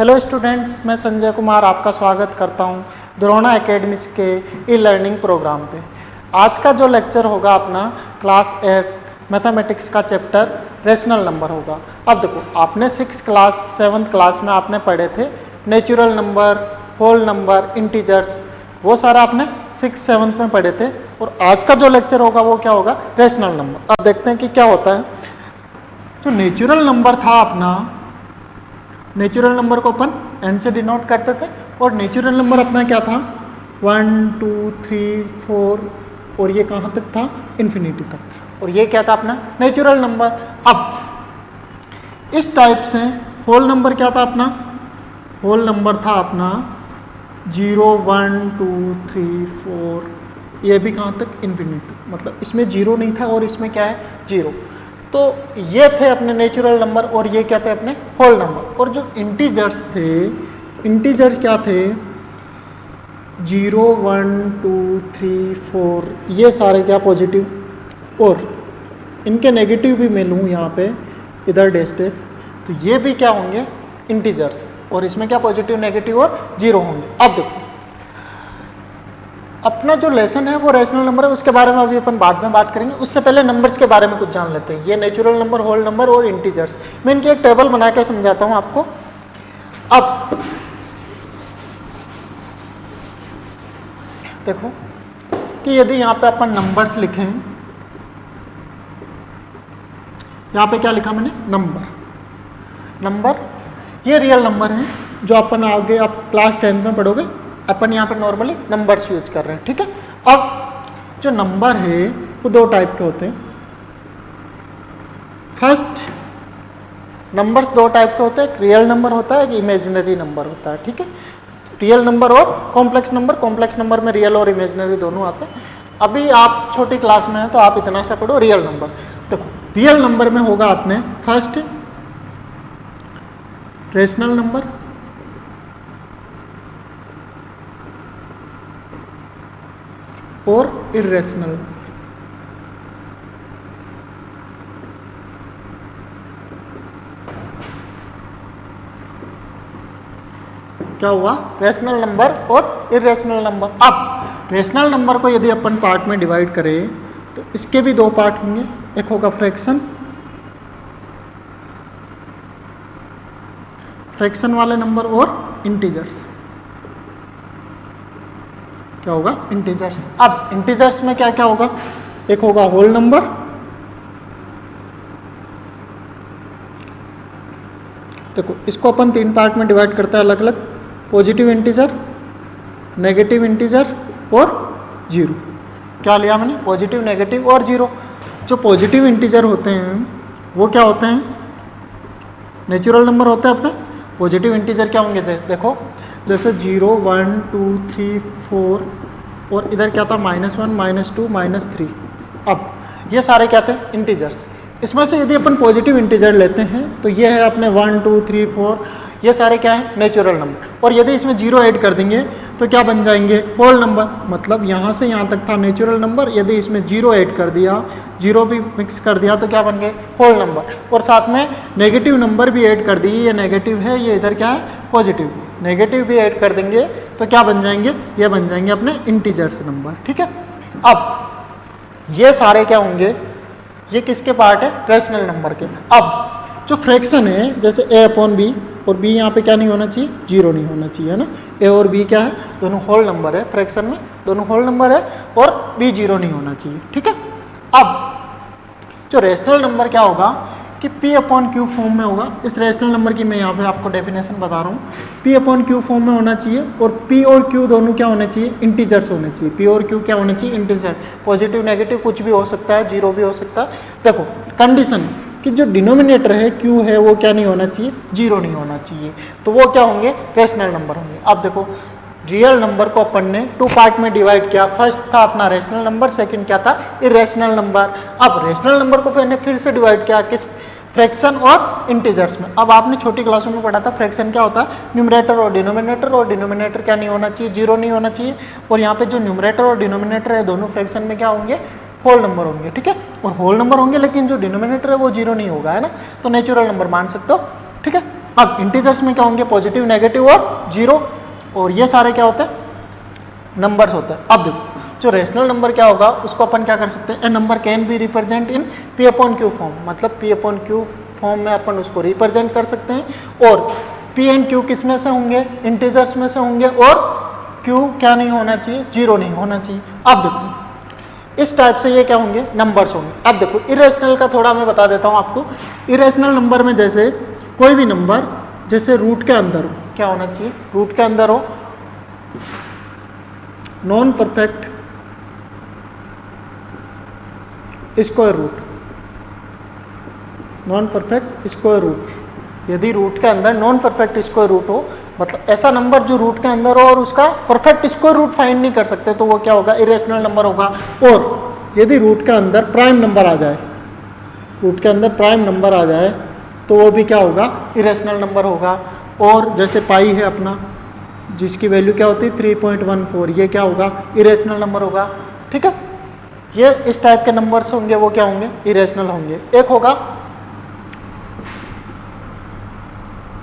Hello students, मैं संजय कुमार आपका स्वागत करता हूं द्रोणा एकेडमिक्स के ई लर्निंग प्रोग्राम पे। आज का जो लेक्चर होगा अपना क्लास 8 मैथमेटिक्स का चैप्टर रेशनल नंबर होगा। अब देखो, आपने 6 क्लास 7th क्लास में आपने पढ़े थे natural number, whole number, integers, वो सारा आपने 6th 7th में पढ़े थे। और आज का जो लेक्चर होगा वो क्या होगा, रेशनल नंबर। अब देखते हैं कि क्या होता है। जो नेचुरल नंबर था अपना, नेचुरल नंबर को अपन एन से डिनोट करते थे और नेचुरल नंबर अपना क्या था 1 2 3 4 और ये कहाँ तक था, इन्फिनिटी तक। और ये क्या था अपना नेचुरल नंबर। अब इस टाइप से होल नंबर क्या था अपना, होल नंबर था अपना 0 1 2 3 4, ये भी कहाँ तक, इन्फिनिटी तक। मतलब इसमें 0 नहीं था और इसमें क्या है 0। तो ये थे अपने नेचुरल नंबर और ये क्या थे अपने होल नंबर। और जो इंटीजर्स थे, इंटीजर्स क्या थे 0 1 2 3 4, ये सारे क्या पॉजिटिव, और इनके नेगेटिव भी मैं लूँ यहाँ पे इधर डैश डैश, तो ये भी क्या होंगे इंटीजर्स, और इसमें क्या पॉजिटिव नेगेटिव और 0 होंगे। अब देखो, अपना जो लेसन है वो रेशनल नंबर है, उसके बारे में अभी अपन बाद में बात करेंगे। उससे पहले नंबर्स के बारे में कुछ जान लेते हैं। ये नेचुरल नंबर, होल नंबर और इंटीजर्स, मैं इनकी एक टेबल बना के समझाता हूँ आपको। अब देखो कि यदि यहाँ पे अपन नंबर्स लिखें, यहाँ पे क्या लिखा मैंने, नंबर। नंबर ये रियल नंबर हैं जो अपन आगे आप क्लास 10th में पढ़ोगे। अपन यहाँ पे नॉर्मली नंबर्स यूज कर रहे हैं, ठीक है। अब जो नंबर है वो 2 टाइप के होते हैं। फर्स्ट, नंबर्स 2 टाइप के होते हैं, एक रियल नंबर होता है, एक इमेजिनरी नंबर होता है, ठीक है। रियल नंबर और कॉम्प्लेक्स नंबर, कॉम्प्लेक्स नंबर में रियल और इमेजिनरी दोनों आते हैं। अभी आप छोटी क्लास में हैं तो आप इतना सा पढ़ो रियल नंबर। देखो, रियल नंबर में होगा आपने फर्स्ट रेशनल नंबर, और इर्रेशनल। क्या हुआ, रेशनल नंबर और इर्रेशनल नंबर। अब रेशनल नंबर को यदि अपन पार्ट में डिवाइड करें तो इसके भी 2 पार्ट होंगे, एक होगा फ्रैक्शन, फ्रैक्शन वाले नंबर, और इंटीजर्स। क्या होगा, इंटीजर्स। अब इंटीजर्स में क्या क्या होगा, एक होगा होल नंबर, देखो इसको अपन 3 पार्ट में डिवाइड करते हैं अलग अलग, पॉजिटिव इंटीजर, नेगेटिव इंटीजर और 0। क्या लिया मैंने, पॉजिटिव, नेगेटिव और 0। जो पॉजिटिव इंटीजर होते हैं वो क्या होते हैं, नेचुरल नंबर होते हैं अपने। पॉजिटिव इंटीजर क्या होंगे, देखो जैसे 0 1 2 3 4, और इधर क्या था -1 -2 -3। अब ये सारे क्या थे, इंटीजर्स। इसमें से यदि अपन पॉजिटिव इंटीजर लेते हैं तो ये है अपने 1 2 3 4, ये सारे क्या है, नेचुरल नंबर। और यदि इसमें 0 ऐड कर देंगे तो क्या बन जाएंगे, होल नंबर। मतलब यहाँ से यहाँ तक था नेचुरल नंबर, यदि इसमें 0 ऐड कर दिया, 0 भी मिक्स कर दिया तो क्या बन गए, होल नंबर। और साथ में नेगेटिव नंबर भी ऐड कर दिए, ये नेगेटिव है, ये इधर क्या है, पॉजिटिव। नेगेटिव भी ऐड कर देंगे तो क्या बन जाएंगे, ये बन जाएंगे अपने इंटीजर्स नंबर, ठीक है। अब ये सारे क्या होंगे, ये किसके पार्ट है, रेशनल नंबर के। अब जो फ्रैक्शन है, जैसे a/b, और b यहाँ पे क्या नहीं होना चाहिए, 0 नहीं होना चाहिए, है ना। a और b क्या है, दोनों होल नंबर है, फ्रैक्शन में दोनों होल नंबर है, और b 0 नहीं होना चाहिए, ठीक है। अब जो रेशनल नंबर क्या होगा कि p/q फॉर्म में होगा। इस रेशनल नंबर की मैं यहाँ पे आपको डेफिनेशन बता रहा हूँ। p/q फॉर्म में होना चाहिए, और p और q दोनों क्या होने चाहिए, इंटीजर्स होने चाहिए। p और q क्या होने चाहिए, इंटीजर। पॉजिटिव नेगेटिव कुछ भी हो सकता है, 0 भी हो सकता है। देखो कंडीशन कि जो डिनोमिनेटर है q है वो क्या नहीं होना चाहिए, 0 नहीं होना चाहिए। तो वो क्या होंगे, रेशनल नंबर होंगे। अब देखो, रियल नंबर को अपन ने 2 पार्ट में डिवाइड किया। फर्स्ट था अपना रेशनल नंबर, सेकंड क्या था, इरेशनल नंबर। अब रेशनल नंबर को फिर से डिवाइड किया किस, फ्रैक्शन और इंटीजर्स में। अब आपने छोटी क्लासों में पढ़ा था फ्रैक्शन क्या होता है, न्यूमरेटर और डिनोमिनेटर क्या नहीं होना चाहिए, 0 नहीं होना चाहिए। और यहाँ पे जो न्यूमरेटर और डिनोमिनेटर है दोनों फ्रैक्शन में क्या होंगे, होल नंबर होंगे, ठीक है। और होल नंबर होंगे लेकिन जो डिनोमिनेटर है वो 0 नहीं होगा, है ना। तो नेचुरल नंबर मान सकते हो, ठीक है। अब इंटीजर्स में क्या होंगे, पॉजिटिव, नेगेटिव और जीरो, और ये सारे क्या होते हैं, नंबर्स होते हैं। अब देखो जो रेशनल नंबर क्या होगा उसको अपन क्या कर सकते हैं, a number can be represent in P upon Q form, मतलब पी अपॉन क्यू फॉर्म में अपन उसको रिप्रेजेंट कर सकते हैं। और पी एंड क्यू किस में से होंगे, इंटीजर्स में से होंगे, और क्यू क्या नहीं होना चाहिए, जीरो नहीं होना चाहिए। अब देखो इस टाइप से ये क्या होंगे, नंबर्स होंगे। अब देखो इरेशनल का थोड़ा मैं बता देता हूँ आपको। इरेशनल नंबर में जैसे कोई भी नंबर जैसे रूट के अंदर हो, क्या होना चाहिए, रूट के अंदर हो, non perfect square root, non perfect square root. यदि रूट के अंदर नॉन परफेक्ट स्क्वायर रूट हो, मतलब ऐसा नंबर जो रूट के अंदर हो और उसका परफेक्ट स्क्वायर रूट फाइंड नहीं कर सकते, तो वो क्या होगा, इरेशनल नंबर होगा। और यदि रूट के अंदर प्राइम नंबर आ जाए, रूट के अंदर प्राइम नंबर आ जाए तो वो भी क्या होगा, इरेशनल नंबर होगा। और जैसे पाई है अपना, जिसकी वैल्यू क्या होती है 3.14, ये क्या होगा, इरेशनल नंबर होगा। ठीक है, ये इस टाइप के नंबर्स होंगे वो क्या होंगे, इरेशनल होंगे। एक होगा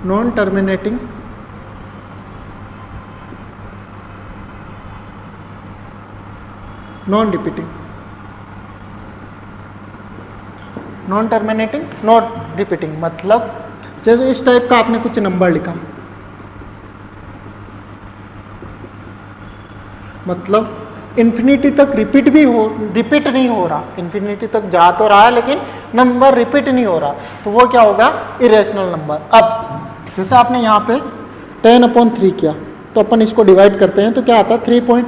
non terminating non repeating, non terminating non repeating, मतलब जैसे इस टाइप का आपने कुछ नंबर लिखा, मतलब इन्फिनिटी तक रिपीट नहीं हो रहा, इन्फिनिटी तक जा तो रहा है लेकिन नंबर रिपीट नहीं हो रहा, तो वो क्या होगा, इरेशनल नंबर। अब जैसे आपने यहाँ पे 10/3 किया, तो अपन इसको डिवाइड करते हैं तो क्या आता है 3 पॉइंट,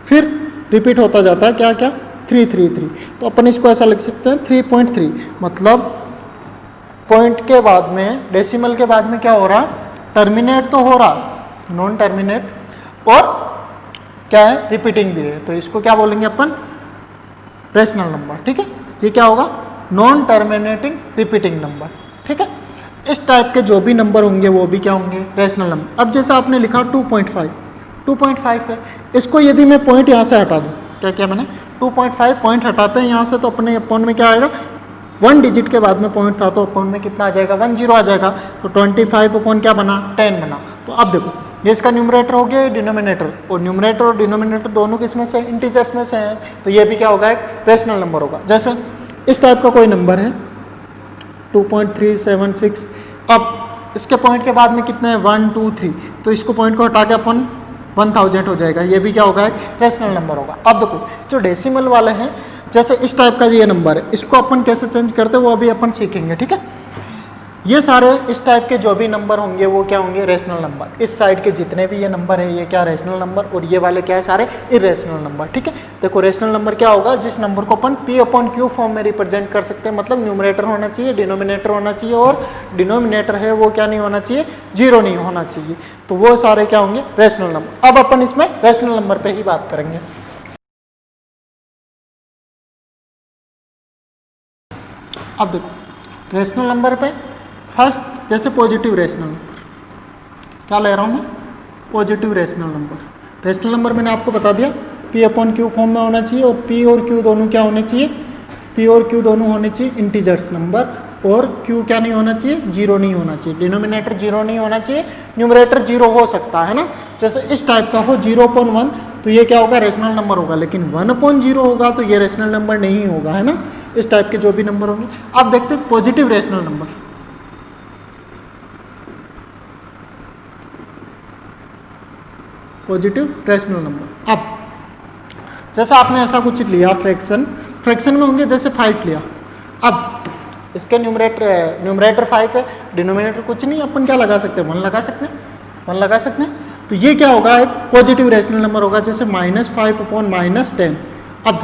फिर रिपीट होता जाता है क्या क्या 333, तो अपन इसको ऐसा लिख सकते हैं 3.3, मतलब पॉइंट के बाद में, डेसिमल के बाद में क्या हो रहा, टर्मिनेट तो हो रहा, नॉन टर्मिनेट, और क्या है, रिपीटिंग भी है, तो इसको क्या बोलेंगे अपन, रेशनल नंबर। ठीक है, ये क्या होगा, नॉन टर्मिनेटिंग रिपीटिंग नंबर। ठीक है, इस टाइप के जो भी नंबर होंगे वो भी क्या होंगे, रेशनल नंबर। अब जैसे आपने लिखा 2.5 है, इसको यदि मैं पॉइंट यहाँ से हटा दूँ, क्या क्या मैंने 2.5 पॉइंट हटाते हैं यहाँ से, तो अपने अपॉन में क्या आएगा, 1 डिजिट के बाद में पॉइंट था तो अपॉन में कितना आ जाएगा, 10 आ जाएगा, तो 25 अपॉन क्या बना, 10 बना। तो अब देखो ये इसका न्यूमरेटर हो गया, डिनोमिनेटर, और न्यूमरेटर और डिनोमिनेटर दोनों किसमें से, इंटीजर्स में से हैं, तो ये भी क्या होगा, एक रेशनल नंबर होगा। जैसे इस टाइप का कोई नंबर है 2.376, अब इसके पॉइंट के बाद में कितने हैं 1 2 3, तो इसको पॉइंट को हटा के अपन 1000 हो जाएगा, ये भी क्या होगा, एक रेशनल नंबर होगा। अब देखो जो डेसिमल वाले हैं, जैसे इस टाइप का ये नंबर है, इसको अपन कैसे चेंज करते हैं वो अभी अपन सीखेंगे। ठीक है, ये सारे इस टाइप के जो भी नंबर होंगे वो क्या होंगे, रेशनल नंबर। इस साइड के जितने भी ये नंबर है ये क्या, रेशनल नंबर, और ये वाले क्या है, सारे इरेशनल नंबर। ठीक है, देखो रेशनल नंबर क्या होगा, जिस नंबर को अपन पी अपॉन क्यू फॉर्म में रिप्रेजेंट कर सकते हैं, मतलब न्यूमरेटर होना चाहिए, डिनोमिनेटर होना चाहिए, और डिनोमिनेटर है वो क्या नहीं होना चाहिए, जीरो नहीं होना चाहिए, तो वो सारे क्या होंगे, रेशनल नंबर। अब अपन इसमें रेशनल नंबर पे ही बात करेंगे। अब देखो रेशनल नंबर पे फर्स्ट, जैसे पॉजिटिव रेशनल नंबर, क्या ले रहा हूँ मैं, positive rational number. Rational number मैंने आपको बता दिया पी अपॉन क्यू फॉर्म में होना चाहिए, और पी और क्यू दोनों क्या होने चाहिए, पी और क्यू दोनों होने चाहिए इंटीजर्स नंबर, और क्यू क्या नहीं होना चाहिए, जीरो नहीं होना चाहिए, डिनोमिनेटर जीरो नहीं होना चाहिए, न्यूमरेटर जीरो हो सकता है ना, जैसे इस टाइप का हो 0.1, तो ये क्या होगा, रेशनल नंबर होगा, लेकिन 1/0 होगा तो ये रेशनल नंबर नहीं होगा, है ना। इस टाइप के जो भी नंबर होंगे। अब देखते हैं positive rational number. Positive rational number, अब जैसे आपने ऐसा कुछ लिया फ्रैक्शन में होंगे, जैसे 5 लिया, अब इसके न्यूमरेटर 5 है, डिनोमिनेटर कुछ नहीं, अपन क्या लगा सकते हैं, 1 लगा सकते हैं, 1 लगा सकते हैं, तो ये क्या होगा, एक पॉजिटिव रेशनल नंबर होगा, जैसे -5 अपॉन -10। अब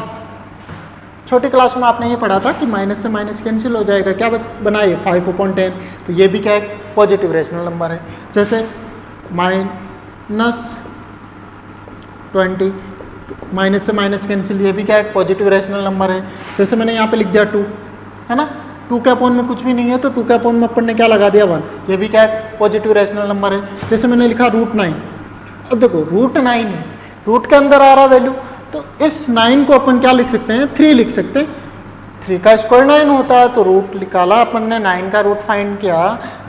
छोटी क्लास में आपने ये पढ़ा था कि माइनस से माइनस कैंसिल हो जाएगा, क्या बनाइए 5/10, तो ये भी क्या है, पॉजिटिव रेशनल नंबर है। जैसे -20, माइनस से माइनस कैंसिल, ये भी क्या है, पॉजिटिव रेशनल नंबर है। जैसे मैंने यहाँ पे लिख दिया 2, है ना, 2 के अपॉन में कुछ भी नहीं है, तो 2 के अपॉन में अपन ने क्या लगा दिया 1, ये भी क्या है, पॉजिटिव रेशनल नंबर है। जैसे मैंने लिखा √9, अब देखो √9 है, रूट के अंदर आ रहा वैल्यू, तो इस 9 को अपन क्या लिख सकते हैं, 3 लिख सकते हैं, 3 का स्क्वायर 9 होता है, तो रूट निकाला अपन ने, 9 का रूट फाइंड किया,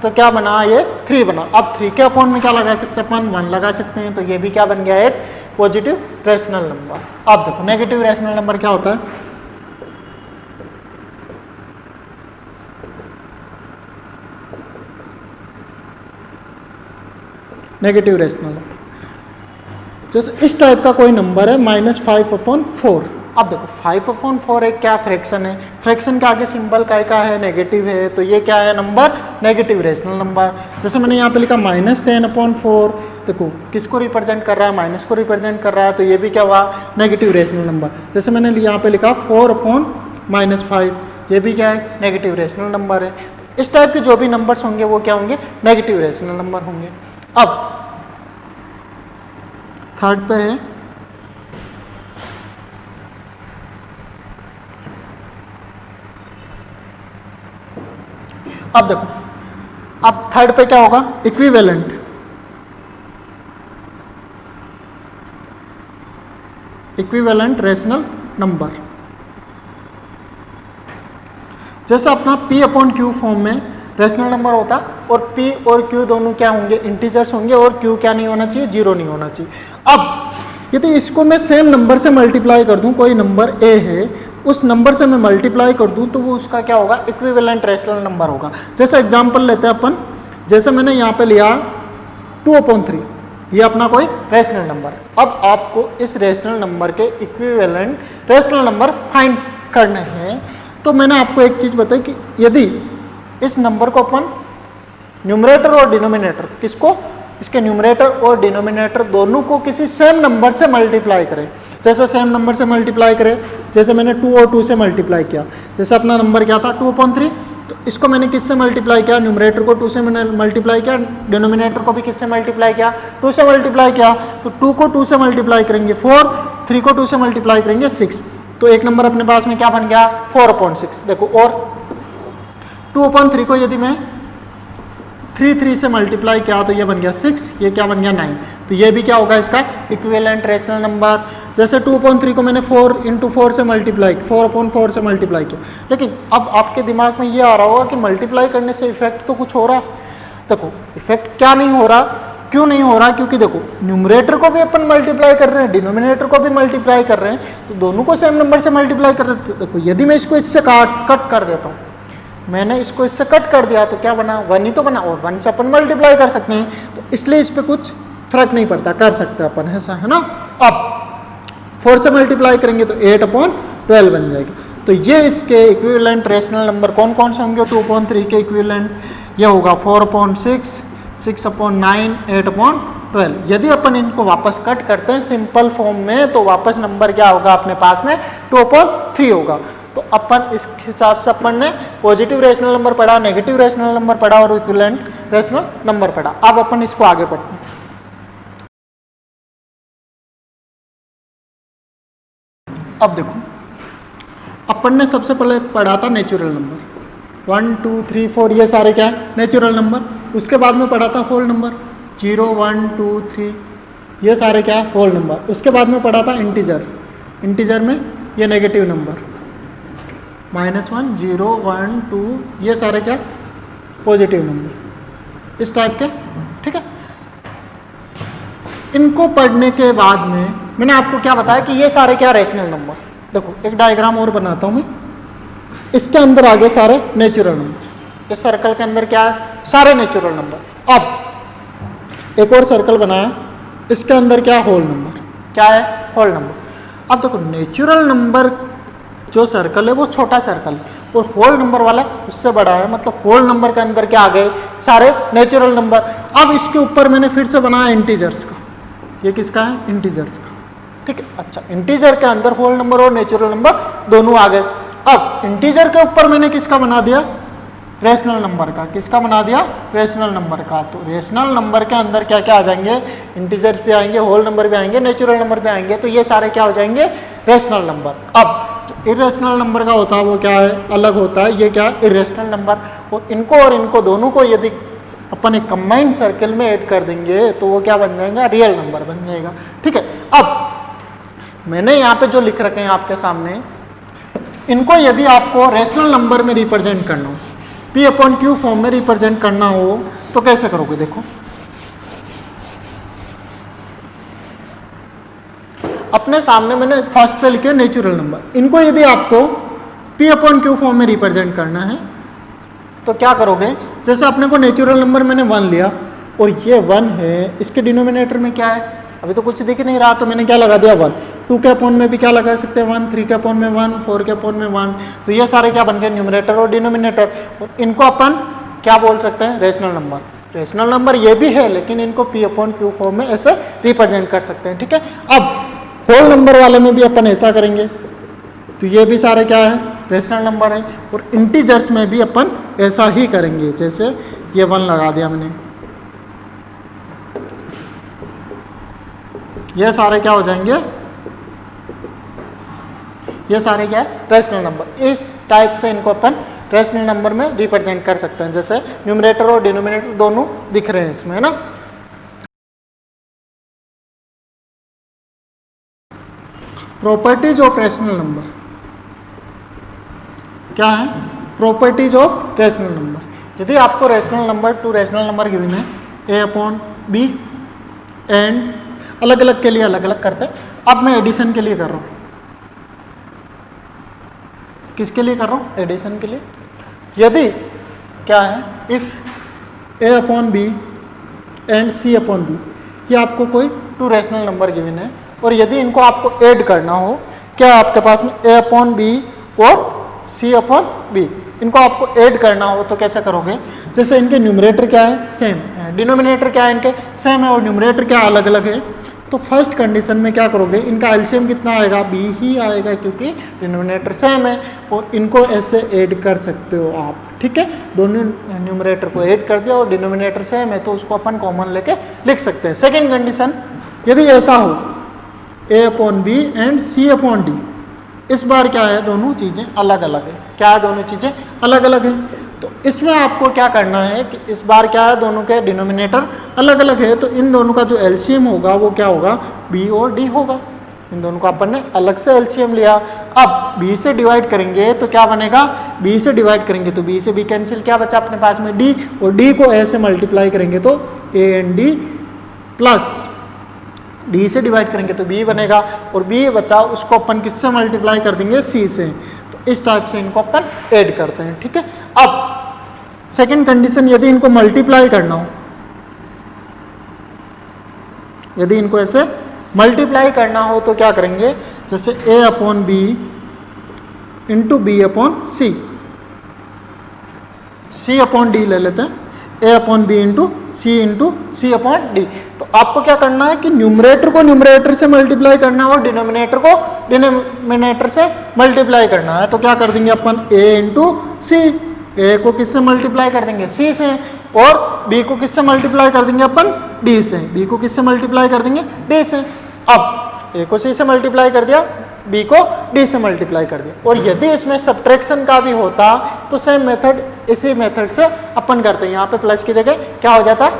तो क्या बना, ये 3 बना। अब 3 के अपॉन में क्या लगा सकते हैं अपन, 1 लगा सकते हैं, तो ये भी क्या बन गया, एक पॉजिटिव रेशनल नंबर। अब देखो नेगेटिव रेशनल नंबर क्या होता है, नेगेटिव रेशनल, जैसे इस टाइप का कोई नंबर है -5/4। अब देखो 5/4 एक क्या फ्रैक्शन है, फ्रैक्शन के आगे सिंबल का है, नेगेटिव है, तो ये क्या है नंबर, नेगेटिव रेशनल नंबर। जैसे मैंने यहाँ पे लिखा -10/4, देखो किसको रिप्रेजेंट कर रहा है, माइनस को रिप्रेजेंट कर रहा है, तो ये भी क्या हुआ, नेगेटिव रेशनल नंबर। जैसे मैंने यहाँ पे लिखा 4/-5, ये भी क्या है, नेगेटिव रेशनल नंबर है। तो इस टाइप के जो भी नंबर्स होंगे वो क्या होंगे, नेगेटिव रेशनल नंबर होंगे। अब थर्ड पे है अब देखो, अब थर्ड पे क्या होगा, इक्विवेलेंट। इक्विवेलेंट रेशनल नंबर, जैसे अपना P/Q फॉर्म में रेशनल नंबर होता, और P और Q दोनों क्या होंगे, इंटीजर्स होंगे, और Q क्या नहीं होना चाहिए, 0 नहीं होना चाहिए। अब यदि इसको मैं सेम नंबर से मल्टीप्लाई कर दूं, कोई नंबर A है, उस नंबर से मैं मल्टीप्लाई कर दूं, तो वो उसका क्या होगा, इक्विवेलेंट रेशनल नंबर होगा। जैसे एग्जांपल लेते हैं अपन, जैसे मैंने यहाँ पे लिया 2/3, ये अपना कोई रेशनल नंबर है। अब आपको इस रेशनल नंबर के इक्विवेलेंट रेशनल नंबर फाइंड करने हैं, तो मैंने आपको एक चीज़ बताई कि यदि इस नंबर को अपन न्यूमरेटर और डिनोमिनेटर, किसको, इसके न्यूमरेटर और डिनोमिनेटर दोनों को किसी सेम नंबर से मल्टीप्लाई करें, जैसे सेम नंबर से मल्टीप्लाई करें, जैसे मैंने 2 और 2 से मल्टीप्लाई किया, जैसे अपना नंबर क्या था 2/3, तो इसको मैंने किससे मल्टीप्लाई किया, न्यूमरेटर को 2 से मैंने मल्टीप्लाई किया, डिनोमिनेटर को भी किससे मल्टीप्लाई किया, 2 से मल्टीप्लाई किया, तो 2 को 2 से मल्टीप्लाई करेंगे 4, 3 को 2 से मल्टीप्लाई करेंगे 6, तो एक नंबर अपने पास में क्या बन गया, 4/6। देखो, और 2/3 को यदि मैं 3 से मल्टीप्लाई किया, तो ये बन गया 6, ये क्या बन गया 9, तो ये भी क्या होगा, इसका इक्विवेलेंट रेशनल नंबर। जैसे 2/3 को मैंने 4 × 4 से मल्टीप्लाई, 4/4 से मल्टीप्लाई किया, लेकिन अब आपके दिमाग में ये आ रहा होगा कि मल्टीप्लाई करने से इफेक्ट तो कुछ हो रहा। देखो इफेक्ट क्या नहीं हो रहा, क्यों नहीं हो रहा, क्योंकि देखो न्यूमरेटर को भी अपन मल्टीप्लाई कर रहे हैं, डिनोमिनेटर को भी मल्टीप्लाई कर रहे हैं, तो दोनों को सेम नंबर से मल्टीप्लाई कर रहे हैं। तो देखो यदि मैं इसको इससे कट कर देता हूँ, मैंने इसको इससे कट कर दिया, तो क्या बना, 1 ही तो बना, और 1 से अपन मल्टीप्लाई कर सकते हैं, तो इसलिए इस पर कुछ फर्क नहीं पड़ता, कर सकते अपन, ऐसा है ना। अब 4 से मल्टीप्लाई करेंगे तो 8/12 बन जाएगा। तो ये इसके इक्विवेलेंट रेशनल नंबर कौन कौन से होंगे, 2/3 के इक्विवेलेंट ये होगा 4/6, 6/9, 8/12। यदि अपन इनको वापस कट करते हैं सिंपल फॉर्म में, तो वापस नंबर क्या होगा अपने पास में, 2/3 होगा। तो अपन इस हिसाब से अपन ने पॉजिटिव रेशनल नंबर पढ़ा, नेगेटिव रेशनल नंबर पढ़ा, और इक्विवेलेंट रेशनल नंबर पढ़ा। अब अपन इसको आगे पढ़ते हैं। अब देखो, अपन ने सबसे पहले पढ़ा था नेचुरल नंबर, 1 2 3 4, ये सारे क्या है, नेचुरल नंबर। उसके बाद में पढ़ा था होल नंबर, 0 1 2 3, ये सारे क्या है, होल नंबर। उसके बाद में पढ़ा था इंटीजर, इंटीजर में ये नेगेटिव नंबर, -1 0 1 2, ये सारे क्या, पॉजिटिव नंबर, इस टाइप के, ठीक है। इनको पढ़ने के बाद में मैंने आपको क्या बताया कि ये सारे क्या, रेशनल नंबर। देखो एक डायग्राम और बनाता हूँ मैं, इसके अंदर आगे सारे नेचुरल नंबर, इस सर्कल के अंदर क्या है, सारे नेचुरल नंबर। अब एक और सर्कल बनाया, इसके अंदर क्या, होल नंबर, क्या है, होल नंबर। अब देखो नेचुरल नंबर जो सर्कल है वो छोटा सर्कल है, और होल नंबर वाला उससे बड़ा है, मतलब होल नंबर के अंदर क्या आ गए, सारे नेचुरल नंबर। अब इसके ऊपर मैंने फिर से बनाया इंटीजर्स का, ये किसका है, इंटीजर्स का, ठीक है। अच्छा, इंटीजर के अंदर होल नंबर और नेचुरल नंबर दोनों आ गए। अब इंटीजर के ऊपर मैंने किसका बना दिया, रेशनल नंबर का, किसका बना दिया, रेशनल नंबर का। तो रेशनल नंबर के अंदर क्या क्या आ जाएंगे, इंटीजर्स भी आएंगे, होल नंबर भी आएंगे, नेचुरल नंबर भी आएंगे, तो ये सारे क्या हो जाएंगे, रेशनल नंबर। अब जो इरेशनल नंबर का होता है वो क्या है, अलग होता है, ये क्या है, इरेशनल नंबर। और इनको दोनों को यदि अपन एक कंबाइंड सर्कल में ऐड कर देंगे तो वो क्या बन जाएगा, रियल नंबर बन जाएगा, ठीक है। अब मैंने यहाँ पे जो लिख रखे हैं आपके सामने, इनको यदि आपको रेशनल नंबर में रिप्रेजेंट करना हो, पी अपॉन क्यू फॉर्म में रिप्रेजेंट करना हो तो कैसे करोगे? देखो अपने सामने मैंने फर्स्ट पे लिखे नेचुरल नंबर, इनको यदि आपको पी अपॉन क्यू फॉर्म में रिप्रेजेंट करना है तो क्या करोगे? जैसे अपने को नेचुरल नंबर मैंने 1 लिया और ये 1 है, इसके डिनोमिनेटर में क्या है? अभी तो कुछ दिख नहीं रहा, तो मैंने क्या लगा दिया 1। 2 के अपॉन में भी क्या लगा सकते हैं 1, 3 के अपॉन में 1, 4 के अपॉन में 1, तो ये सारे क्या बन गए? न्यूमरेटर और डिनोमिनेटर। और इनको अपन क्या बोल सकते हैं? Rational number. रेशनल नंबर ये भी है, लेकिन इनको पी अपॉन क्यू फॉर्म में ऐसे रिप्रेजेंट कर सकते हैं, ठीक है। अब होल नंबर वाले में भी अपन ऐसा करेंगे, तो ये भी सारे क्या है? रेशनल नंबर है। और इंटीजर्स में भी अपन ऐसा ही करेंगे, जैसे ये 1 लगा दिया मैंने, ये सारे क्या हो जाएंगे? ये सारे क्या है? Rational number. इस टाइप से इनको अपन रेशनल नंबर में रिप्रेजेंट कर सकते हैं, जैसे न्यूमरेटर और डिनोमिनेटर दोनों दिख रहे हैं इसमें, है ना। प्रॉपर्टीज ऑफ रेशनल नंबर क्या है? Properties of rational number. यदि आपको rational number two rational number given है ए अपॉन बी एंड अलग अलग के लिए अलग अलग करते हैं। अब मैं एडिशन के लिए कर रहा हूँ। किसके लिए कर रहा हूँ? एडिशन के लिए। यदि क्या है? If A upon B and C upon B, ये आपको कोई टू रेशनल नंबर गिवन है और यदि इनको आपको ऐड करना हो, क्या आपके पास में ए अपॉन बी और सी अपॉन बी, इनको आपको ऐड करना हो तो कैसे करोगे? जैसे इनके न्यूमरेटर क्या है? सेम है, डिनोमिनेटर क्या है? इनके सेम है और न्यूमरेटर क्या अलग अलग है। तो फर्स्ट कंडीशन में क्या करोगे? इनका एलसीएम कितना आएगा? बी ही आएगा, क्योंकि डिनोमिनेटर सेम है और इनको ऐसे ऐड कर सकते हो आप, ठीक है। दोनों न्यूमरेटर को ऐड कर दिया और डिनोमिनेटर सेम है तो उसको अपन कॉमन लेके लिख सकते हैं। सेकेंड कंडीशन, यदि ऐसा हो A upon B and C upon D, इस बार क्या है? दोनों चीज़ें अलग अलग है। क्या है? दोनों चीज़ें अलग अलग है। तो इसमें आपको क्या करना है कि इस बार क्या है? दोनों के डिनोमिनेटर अलग अलग है, तो इन दोनों का जो एलसीएम होगा वो क्या होगा? बी और डी होगा। इन दोनों को अपन ने अलग से एलसीएम लिया। अब बी से डिवाइड करेंगे तो क्या बनेगा? बी से डिवाइड करेंगे तो बी से बी कैंसिल, क्या बचा अपने पास में? डी, और डी को ए से मल्टीप्लाई करेंगे तो A and D, plus D से डिवाइड करेंगे तो बी बनेगा और बी बचा उसको अपन किससे मल्टीप्लाई कर देंगे? सी से। तो इस टाइप से इनको अपन ऐड करते हैं, ठीक है। अब सेकंड कंडीशन, यदि इनको मल्टीप्लाई करना हो, यदि इनको ऐसे मल्टीप्लाई करना हो तो क्या करेंगे? जैसे A upon B into B upon C, C upon D ले लेते हैं, A upon B into C upon D. तो आपको क्या करना है कि न्यूमरेटर को न्यूमरेटर से मल्टीप्लाई करना है और डिनोमिनेटर को डिनोमिनेटर से मल्टीप्लाई करना है। तो क्या कर देंगे अपन? ए इंटू सी, ए को किससे मल्टीप्लाई कर देंगे? सी से, और बी को किससे मल्टीप्लाई कर देंगे अपन? डी से। बी को किससे मल्टीप्लाई कर देंगे? डी से। अब ए को सी से मल्टीप्लाई कर दिया, बी को डी से मल्टीप्लाई कर दिया। और यदि इसमें सब्ट्रैक्शन का भी होता तो सेम मेथड, इसी मेथड से अपन करते हैं। यहाँ पे प्लस की जगह क्या हो जाता?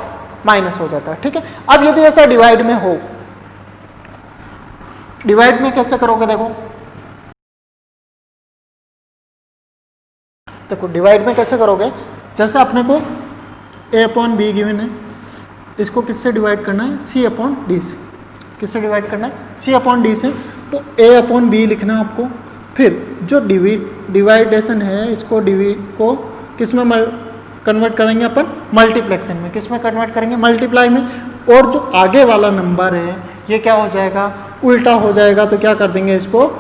माइनस हो जाता है, ठीक है। अब यदि ऐसा डिवाइड में हो, डिवाइड में कैसे करोगे? देखो डिवाइड में कैसे करोगे? जैसे अपने को ए अपॉन बी गिवन है, इसको किससे डिवाइड करना है? सी अपॉन डी से। किससे डिवाइड करना है? सी अपॉन डी से। तो ए अपॉन बी लिखना है आपको। फिर जो डिवाइडेशन है, इसको को किस में कन्वर्ट करेंगे अपन? मल्टीप्लेक्शन में। किस में कन्वर्ट करेंगे? मल्टीप्लाई में। और जो आगे वाला नंबर है ये क्या हो जाएगा? उल्टा हो जाएगा। तो क्या कर देंगे? इसको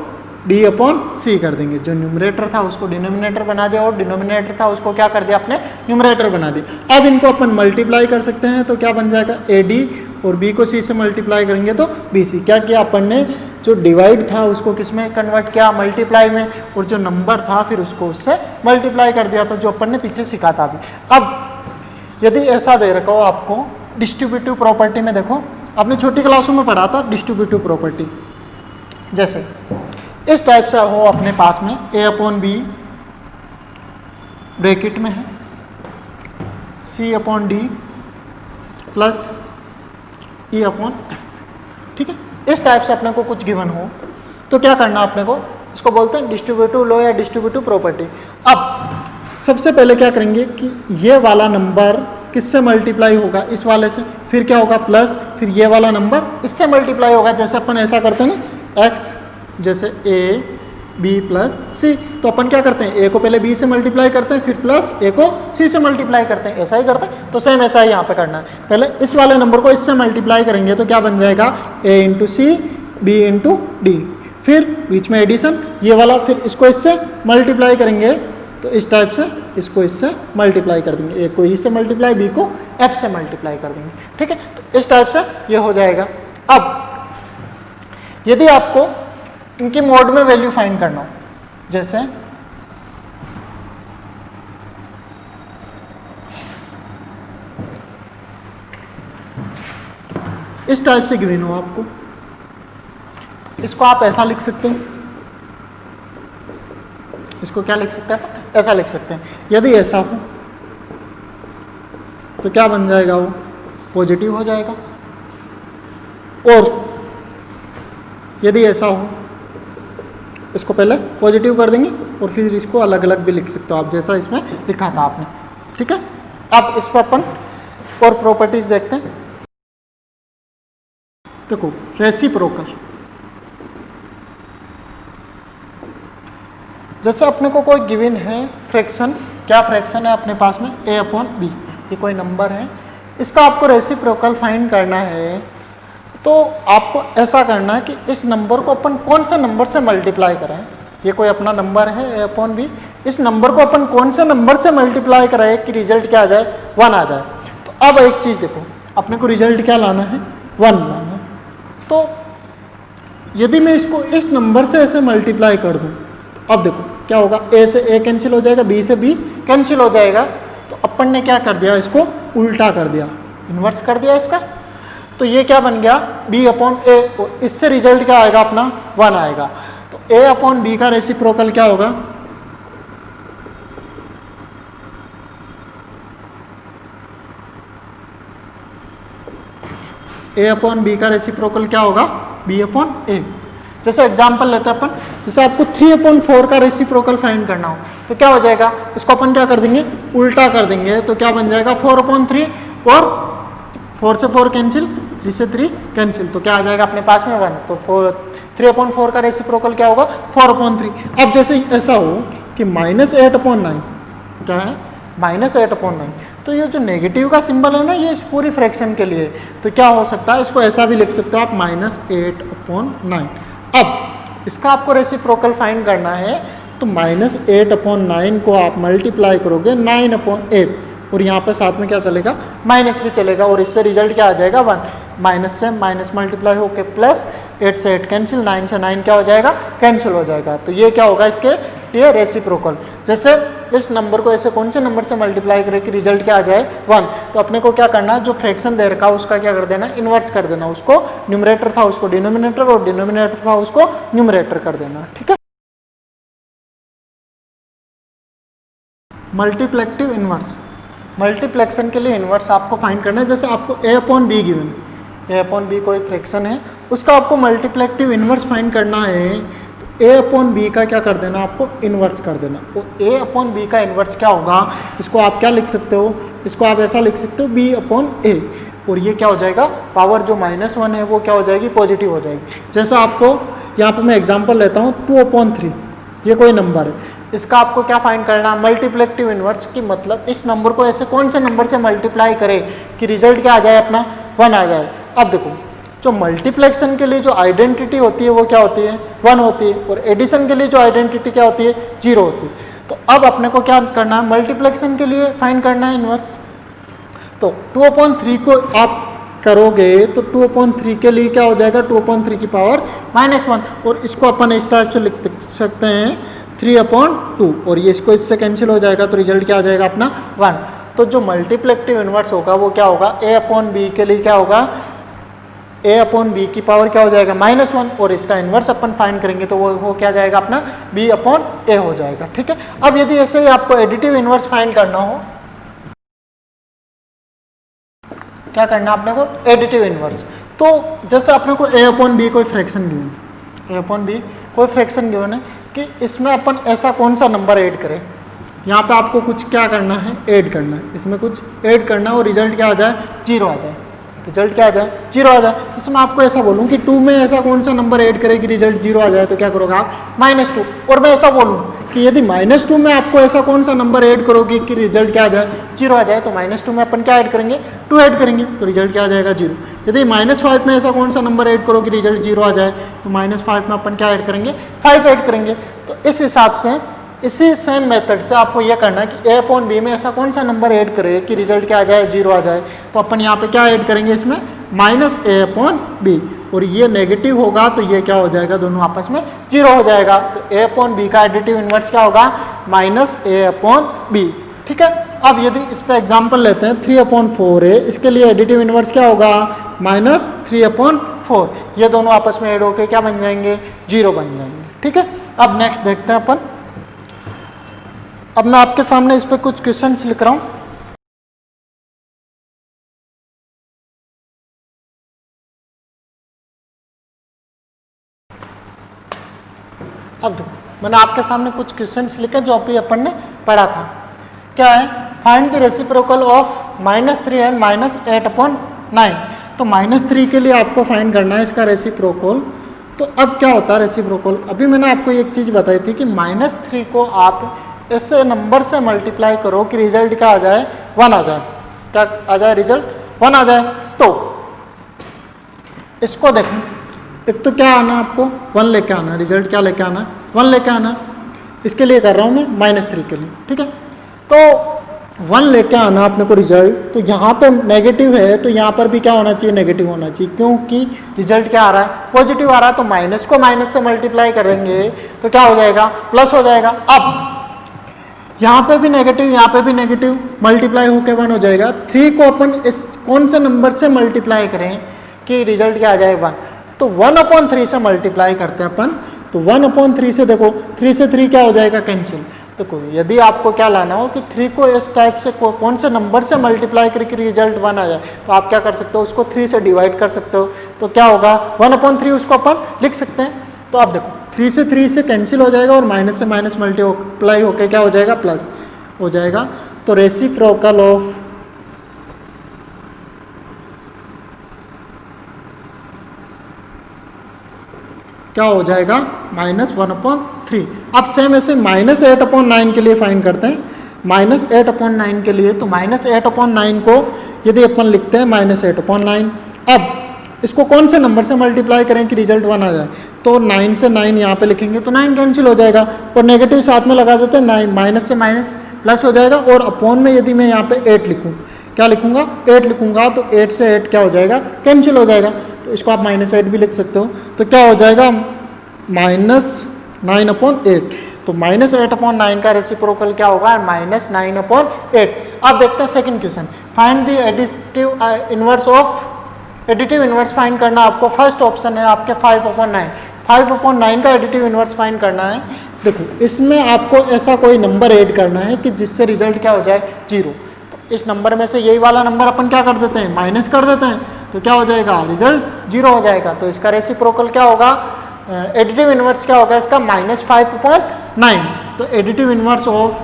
डी अपॉन सी कर देंगे। जो न्यूमरेटर था उसको डिनोमिनेटर बना दिया और डिनोमिनेटर था उसको क्या कर दिया? आपने न्यूमरेटर बना दिया। अब इनको अपन मल्टीप्लाई कर सकते हैं, तो क्या बन जाएगा? ए डी, और बी को सी से मल्टीप्लाई करेंगे तो बी सी। क्या किया अपन ने? जो डिवाइड था उसको किस में कन्वर्ट किया? मल्टीप्लाई में। और जो नंबर था फिर उसको उससे मल्टीप्लाई कर दिया था, जो अपन ने पीछे सीखा था अभी। अब यदि ऐसा दे रखा हो आपको डिस्ट्रीब्यूटिव प्रॉपर्टी में, देखो आपने छोटी क्लासों में पढ़ा था डिस्ट्रीब्यूटिव प्रॉपर्टी, जैसे इस टाइप से हो अपने पास में ए अपॉन बी ब्रैकेट में है, C upon D plus E upon F, ठीक है। इस टाइप से अपने को कुछ गिवन हो तो क्या करना अपने को? इसको बोलते हैं डिस्ट्रीब्यूटिव लॉ या डिस्ट्रीब्यूटिव प्रॉपर्टी। अब सबसे पहले क्या करेंगे कि ये वाला नंबर किससे मल्टीप्लाई होगा, इस वाले से, फिर क्या होगा प्लस, फिर ये वाला नंबर इससे मल्टीप्लाई होगा। जैसे अपन ऐसा करते हैं ना, x जैसे a b प्लस सी, तो अपन क्या करते हैं, a को पहले b से मल्टीप्लाई करते हैं, फिर प्लस a को c से मल्टीप्लाई करते हैं, ऐसा ही करते हैं। तो सेम ऐसा ही यहाँ पे करना है, पहले इस वाले नंबर को इससे मल्टीप्लाई करेंगे तो क्या बन जाएगा a into C b into D, फिर बीच में एडिशन ये वाला, फिर इसको इससे मल्टीप्लाई करेंगे तो इस टाइप से इसको इससे मल्टीप्लाई कर देंगे, a को e से मल्टीप्लाई, b को f से मल्टीप्लाई कर देंगे, ठीक है। तो इस टाइप से ये हो जाएगा। अब यदि आपको इनकी मोड में वैल्यू फाइंड करना हो, जैसे इस टाइप से गिवन हो आपको, इसको आप ऐसा लिख सकते हो, इसको क्या लिख सकते हैं, ऐसा लिख सकते हैं। यदि ऐसा हो तो क्या बन जाएगा, वो पॉजिटिव हो जाएगा, और यदि ऐसा हो इसको पहले पॉजिटिव कर देंगे और फिर इसको अलग अलग भी लिख सकते हो आप, जैसा इसमें लिखा था आपने, ठीक है। अब इस पर अपन और प्रॉपर्टीज देखते हैं। देखो रेसिप्रोकल, जैसे अपने को कोई गिवन है फ्रैक्शन, क्या फ्रैक्शन है अपने पास में a अपॉन बी, ये कोई नंबर है, इसका आपको रेसिप्रोकल फाइंड करना है। तो आपको ऐसा करना है कि इस नंबर को अपन कौन से नंबर से मल्टीप्लाई करें, ये कोई अपना नंबर है a अपॉन बी, इस नंबर को अपन कौन से नंबर से मल्टीप्लाई कराए कि रिजल्ट क्या आ जाए, 1 आ जाए। तो अब एक चीज़ देखो, अपने को रिजल्ट क्या लाना है, 1 लाना है। तो यदि मैं इसको इस नंबर से ऐसे मल्टीप्लाई कर दूं तो अब देखो क्या होगा, a से a कैंसिल हो जाएगा, b से b कैंसिल हो जाएगा। तो अपन ने क्या कर दिया, इसको उल्टा कर दिया, इन्वर्स कर दिया इसका। तो ये क्या बन गया, b अपॉन a, और इससे रिजल्ट क्या आएगा अपना 1 आएगा। तो a अपॉन b का रेसिप्रोकल क्या होगा, a अपॉन b का रेसिप्रोकल क्या होगा, b अपॉन a। जैसे एग्जाम्पल लेते हैं अपन, जैसे आपको 3 अपॉन 4 का रेसिप्रोकल फाइंड करना हो तो क्या हो जाएगा, इसको अपन क्या कर देंगे, उल्टा कर देंगे। तो क्या बन जाएगा 4 अपॉन 3, और 4 से 4 कैंसिल, 3 से 3 कैंसिल, तो क्या आ जाएगा अपने पास में 1। तो 3 अपॉन 4 का रेसिप्रोकल क्या होगा, 4 अपॉन 3। अब जैसे ऐसा हो कि -8 अपॉन 9, क्या है -8 अपॉन 9, तो ये जो नेगेटिव का सिंबल है ना, ये इस पूरी फ्रैक्शन के लिए, तो क्या हो सकता है, इसको ऐसा भी लिख सकते हो आप -8 अपॉन 9। अब इसका आपको रेसिप्रोकल फाइंड करना है, तो -8 अपॉन 9 को आप मल्टीप्लाई करोगे 9 अपॉन 8, और यहाँ पे साथ में क्या चलेगा, माइनस भी चलेगा, और इससे रिजल्ट क्या आ जाएगा 1। माइनस से माइनस मल्टीप्लाई होके प्लस, 8 से 8 कैंसिल, 9 से 9 क्या हो जाएगा, कैंसिल हो जाएगा। तो ये क्या होगा, इसके लिए रेसिप्रोकल। जैसे इस नंबर को ऐसे कौन से नंबर से मल्टीप्लाई करें कि रिजल्ट क्या आ जाए 1, तो अपने को क्या करना है, जो फ्रैक्शन दे रखा है उसका क्या कर देना, इन्वर्स कर देना, उसको न्यूमरेटर था उसको डिनोमिनेटर, और डिनोमिनेटर था उसको न्यूमरेटर कर देना, ठीक है। मल्टीप्लेक्टिव इन्वर्स, मल्टीप्लेक्शन के लिए इन्वर्स आपको फाइंड करना है। जैसे आपको a अपॉन बी गिवन है, a अपॉन बी कोई फ्रैक्शन है, उसका आपको मल्टीप्लेक्टिव इन्वर्स फाइंड करना है। तो a अपॉन बी का क्या कर देना, आपको इन्वर्स कर देना। तो a अपॉन बी का इन्वर्स क्या होगा, इसको आप क्या लिख सकते हो, इसको आप ऐसा लिख सकते हो b अपॉन a, और ये क्या हो जाएगा, पावर जो -1 है वो क्या हो जाएगी, पॉजिटिव हो जाएगी। जैसा आपको यहाँ पर मैं एग्जाम्पल लेता हूँ, 2 अपॉन 3, ये कोई नंबर है, इसका आपको क्या फाइंड करना है, मल्टीप्लेक्टिव इन्वर्स की मतलब इस नंबर को ऐसे कौन से नंबर से मल्टीप्लाई करे कि रिजल्ट क्या आ जाए, अपना 1 आ जाए। अब देखो, जो मल्टीप्लेक्शन के लिए जो आइडेंटिटी होती है वो क्या होती है, 1 होती है, और एडिशन के लिए जो आइडेंटिटी क्या होती है, 0 होती है। तो अब अपने को क्या करना है, मल्टीप्लेक्शन के लिए फाइंड करना है इन्वर्स। तो 2 अपॉन 3 को आप करोगे तो 2 अपॉन 3 के लिए क्या हो जाएगा, 2 अपॉन 3 की पावर -1, और इसको अपन इस टाइप से लिख सकते हैं 3 अपॉन 2, और ये इसको इससे कैंसिल हो जाएगा, तो रिजल्ट क्या आ जाएगा अपना 1। तो जो मल्टीप्लेक्टिव इन्वर्स होगा वो क्या होगा, a अपॉन बी के लिए क्या होगा, a अपॉन बी की पावर क्या हो जाएगा, -1, और इसका इन्वर्स अपन फाइंड करेंगे तो वो क्या जाएगा अपना b अपॉन a हो जाएगा, ठीक है। अब यदि ऐसे ही आपको एडिटिव इन्वर्स फाइंड करना हो, क्या करना अपने को, एडिटिव इन्वर्स। तो जैसे अपने को a अपॉन बी कोई फ्रैक्शन गिवन है, a अपॉन बी कोई फ्रैक्शन गिवन है, कि इसमें अपन ऐसा कौन सा नंबर ऐड करें। यहाँ पे आपको कुछ क्या करना है, ऐड करना है, इसमें कुछ ऐड करना है और रिजल्ट क्या आ जाए, 0 आ जाए। रिजल्ट क्या आ जाए, 0 आ जाए। जैसे मैं आपको ऐसा बोलूँ कि 2 में ऐसा कौन सा नंबर ऐड करे कि रिजल्ट 0 आ जाए, तो क्या करोगे आप, -2। और मैं ऐसा बोलूँ कि यदि -2 में आपको ऐसा कौन सा नंबर ऐड करोगे कि रिजल्ट क्या आ जाए, 0 आ जाए, तो -2 में अपन क्या ऐड करेंगे, 2 ऐड करेंगे, तो रिजल्ट क्या आ जाएगा, 0। यदि -5 में ऐसा कौन सा नंबर ऐड करो कि रिजल्ट 0 आ जाए, तो -5 में अपन क्या ऐड करेंगे, 5 ऐड करेंगे। तो इस हिसाब से इसी सेम मेथड से आपको यह करना है कि a/b में ऐसा कौन सा नंबर ऐड करे कि रिजल्ट क्या आ जाए, 0 आ जाए। तो अपन यहाँ पे क्या ऐड करेंगे इसमें, -a/b, और ये नेगेटिव होगा तो ये क्या हो जाएगा, दोनों आपस में 0 हो जाएगा। तो a/b का एडिटिव इन्वर्स क्या होगा, -a/b। ठीक है। अब यदि इस पर एग्जाम्पल लेते हैं 3/4 है, इसके लिए एडिटिव इन्वर्स क्या होगा, -3/4। ये दोनों आपस में ऐड होकर क्या बन जाएंगे, 0 बन जाएंगे। ठीक है। अब नेक्स्ट देखते हैं अपन। अब मैं आपके सामने इस पर कुछ क्वेश्चंस लिख रहा हूं। अब देखो, मैंने आपके सामने कुछ क्वेश्चंस लिखे जो अभी अपन ने पढ़ा था। क्या है, find the reciprocal of -3 and -8/9। तो -3 के लिए आपको फाइंड करना है इसका रेसिप्रोकल। तो अब क्या होता है रेसिप्रोकल, अभी मैंने आपको एक चीज़ बताई थी कि -3 को आप ऐसे नंबर से मल्टीप्लाई करो कि रिजल्ट क्या आ जाए, 1 आ जाए। क्या आ जाए, रिजल्ट 1 आ जाए। तो इसको देखो, एक तो क्या आना, आपको 1 लेके आना, रिजल्ट क्या लेके आना, 1 लेके आना। इसके लिए कर रहा हूँ मैं -3 के लिए। ठीक है। तो 1 लेके आना अपने को रिजल्ट। तो यहाँ पे नेगेटिव है तो यहाँ पर भी क्या होना चाहिए, नेगेटिव होना चाहिए, क्योंकि रिजल्ट क्या आ रहा है, पॉजिटिव आ रहा है। तो माइनस को माइनस से मल्टीप्लाई करेंगे तो क्या हो जाएगा, प्लस हो जाएगा। अब यहाँ पे भी नेगेटिव, यहाँ पे भी नेगेटिव, मल्टीप्लाई होकर 1 हो जाएगा। 3 को अपन इस कौन से नंबर से मल्टीप्लाई करें कि रिजल्ट क्या आ जाए, 1। तो 1/3 से मल्टीप्लाई करते हैं अपन। तो 1/3 से देखो, 3 से 3 क्या हो जाएगा, कैंसिल। देखो, यदि आपको क्या लाना हो कि 3 को इस टाइप से कौन से नंबर से मल्टीप्लाई करके रिजल्ट 1 आ जाए, तो आप क्या कर सकते हो, उसको 3 से डिवाइड कर सकते हो। तो क्या होगा, 1/3 उसको अपन लिख सकते हैं। तो आप देखो, 3 से कैंसिल हो जाएगा और माइनस से माइनस मल्टीप्लाई होकर क्या हो जाएगा, प्लस हो जाएगा। तो रेसिप्रोकल ऑफ क्या हो जाएगा, -1/3। अब सेम ऐसे -8/9 के लिए फाइंड करते हैं। -8/9 के लिए, तो -8/9 को यदि अपन लिखते हैं -8/9, अब इसको कौन से नंबर से मल्टीप्लाई करें कि रिजल्ट 1 आ जाए, तो 9 से 9 यहाँ पे लिखेंगे तो 9 कैंसिल हो जाएगा और नेगेटिव साथ में लगा देते हैं, 9 माइनस से माइनस प्लस हो जाएगा। और अपॉन में यदि मैं यहाँ पे 8 लिखूँ, क्या लिखूँगा, 8 लिखूँगा, तो 8 से 8 क्या हो जाएगा, कैंसिल हो जाएगा। तो इसको आप -8 भी लिख सकते हो। तो क्या हो जाएगा, -9/8। तो -8/9 का रेसिप्रोकल क्या होगा, -9/8। अब देखते हैं second question. Find the additive inverse find करना आपको। फर्स्ट ऑप्शन है आपके 5/9। 5/9 का एडिटिव इन्वर्स फाइंड करना है। देखो, इसमें आपको ऐसा कोई नंबर ऐड करना है कि जिससे रिजल्ट क्या हो जाए, 0। तो इस नंबर में से यही वाला नंबर अपन क्या कर देते हैं, माइनस कर देते हैं। तो क्या हो जाएगा, रिजल्ट 0 हो जाएगा। तो इसका रेसिप्रोकल क्या होगा, एडिटिव इन्वर्स क्या होगा इसका, -5/9। तो additive inverse of